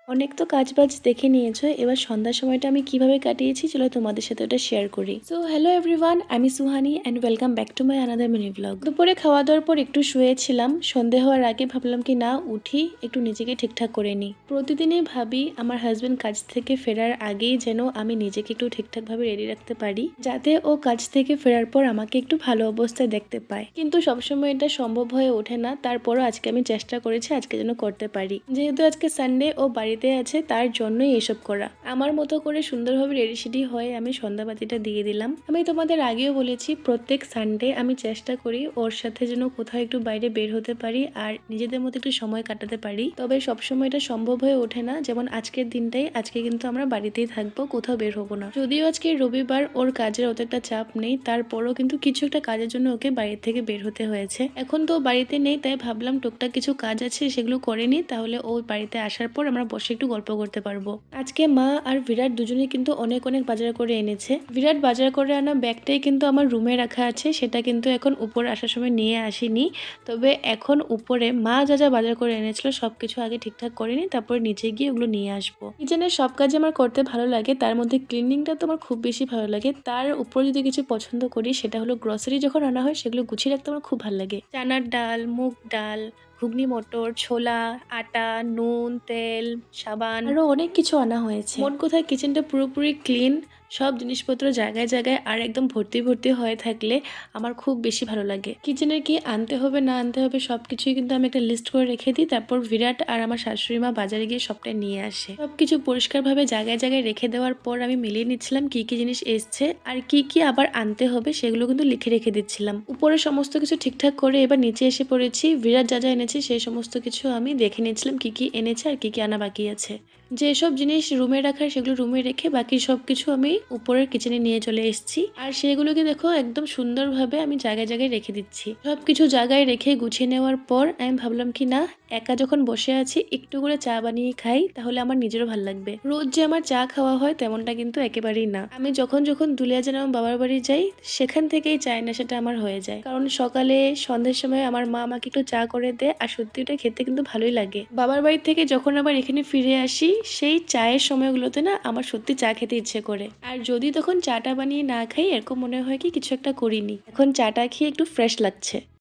অনেক তো কাজবাজ দেখে নিয়েছো, এবার সন্ধ্যার সময়টা আমি কিভাবে কাটিয়েছি চলো তোমাদের সাথে ওটা শেয়ার করি। সো হ্যালো এভরিওয়ান, আমি Suhani and welcome back to my another mini blog. দুপুরে খাওয়া দাওয়ার পর একটু শুয়েছিলাম, সন্ধে হওয়ার আগে ভাবলাম কি না উঠি একটু নিজেকে ঠিকঠাক করে নিই। প্রতিদিনই ভাবি আমার হাজবেন্ড কাজ থেকে ফেরার আগেই যেন আমি নিজেকে একটু ঠিকঠাকভাবে রেডি রাখতে পারি, যাতে ও কাজ থেকে ফেরার পর আমাকে একটু ভালো অবস্থায় দেখতে পায়। কিন্তু সবসময় এটা সম্ভব হয়ে ওঠে না, তারপরও আজকে আমি চেষ্টা করেছি আজকে যেন করতে পারি। যেহেতু আজকে সানডে ও বাড়িতে আছে তার জন্যই এসব করা। আমার মতো করে সুন্দরভাবে রেডি সেডি হয়ে আমি সন্ধ্যাবাতিটা দিয়ে দিলাম। আমি তোমাদের আগেও বলেছি প্রত্যেক সানডে আমি চেষ্টা করি ওর সাথে যেন কোথাও একটু বাইরে বের হতে পারি আর নিজেদের মধ্যে একটু সময় কাটাতে পারি, তবে সবসময় এটা সম্ভব হয়ে ওঠে না। যেমন আজকের দিনটাই, আজকে কিন্তু আমরা বাড়িতেই থাকবো, কোথাও বের হবো না। যদিও আজকে রবিবার, ওর কাজের অতটা চাপ নেই, তারপরও কিন্তু কিছু একটা কাজের জন্য ওকে বাইরে থেকে বের হতে হয়েছে। এখন তো বাড়িতে নেই, তাই ভাবলাম টুকটাক কিছু কাজ আছে সেগুলো করে নিই, তাহলে ও বাড়িতে আসার পর আমরা বসে একটু গল্প করতে পারবো। আজকে মা আর বিরাট দুজনেই কিন্তু অনেক অনেক বাজার করে এনেছে। বিরাট বাজার করে আনা ব্যাগটাই কিন্তু আমার রুমে রাখা আছে, সেটা কিন্তু এখন উপরে আসার সময় নিয়ে আসিনি। তবে এখন উপরে মা যা যা বাজার করে এনেছিল সবকিছু আগে ঠিকঠাক করে নিই, তারপরে নিচে গিয়ে ওগুলো নিয়ে আসবো। কিচেনের সব কাজ আমার করতে ভালো লাগে, তার মধ্যে ক্লিনিংটা তো আমার খুব বেশি ভালো লাগে। তার উপর যদি কিছু পছন্দ করি সেটা হলো গ্রসারি যখন আনা হয় সেগুলো গুছিয়ে রাখতে আমার খুব ভালো লাগে। চানার ডাল, মুগ ডাল, ঘুগনি মটর, ছোলা, আটা, নুন, তেল, সাবান, আরো অনেক কিছু আনা হয়েছে। মোট কথায় কিচেনটা পুরোপুরি ক্লিন, সব জিনিসপত্র জায়গায় জায়গায় আর একদম ভর্তি ভর্তি হয়ে থাকলে আমার খুব বেশি ভালো লাগে। কিচেনে কি আনতে হবে না আনতে হবে সবকিছুই কিন্তু আমি একটা লিস্ট করে রেখে দিই, তারপর বিরাট আর আমার শাশুড়ি মা বাজারে গিয়ে সবটাই নিয়ে আসে। সবকিছু পরিষ্কারভাবে জায়গায় জায়গায় রেখে দেওয়ার পর আমি মিলিয়ে নিচ্ছিলাম কি কি জিনিস এসছে আর কি কি আবার আনতে হবে, সেগুলো কিন্তু লিখে রেখে দিচ্ছিলাম। উপরে সমস্ত কিছু ঠিকঠাক করে এবার নিচে এসে পড়েছি। বিরাট যা যা এনেছি সেই সমস্ত কিছু আমি দেখে নিচ্ছিলাম কি কি এনেছে আর কি কি আনা বাকি আছে। যেসব জিনিস রুমে রাখার সেগুলো রুমে রেখে বাকি সব কিছু আমি উপরের কিচেনে নিয়ে চলে এসেছি। আর সেগুলোকে দেখো একদম সুন্দরভাবে আমি জায়গায় জায়গায় রেখে দিচ্ছি। সবকিছু জায়গায় রেখে গুছিয়ে নেওয়ার পর আমি ভাবলাম কি না, একা যখন বসে আছি একটু করে চা বানিয়ে খাই, তাহলে আমার নিজেরও ভালো লাগবে। রোজ যে আমার চা খাওয়া হয় তেমনটা কিন্তু একেবারেই না। আমি যখন যখন দুলিয়াজান আমার বাবার বাড়ি যাই সেখান থেকেই চায় না সেটা আমার হয়ে যায়, কারণ সকালে সন্ধ্যের সময় আমার মা আমাকে একটু চা করে দেয় আর সত্যি ওটা খেতে কিন্তু ভালোই লাগে। বাবার বাড়ি থেকে যখন আবার এখানে ফিরে আসি সেই চায়ের সময়গুলোতে না আমার সত্যি চা খেতে ইচ্ছে করে। আর যদি তখন চাটা বানিয়ে না খাই এরকম মনে হয় কি কিছু একটা করিনি। এখন চাটা খেয়ে একটু ফ্রেশ লাগছে।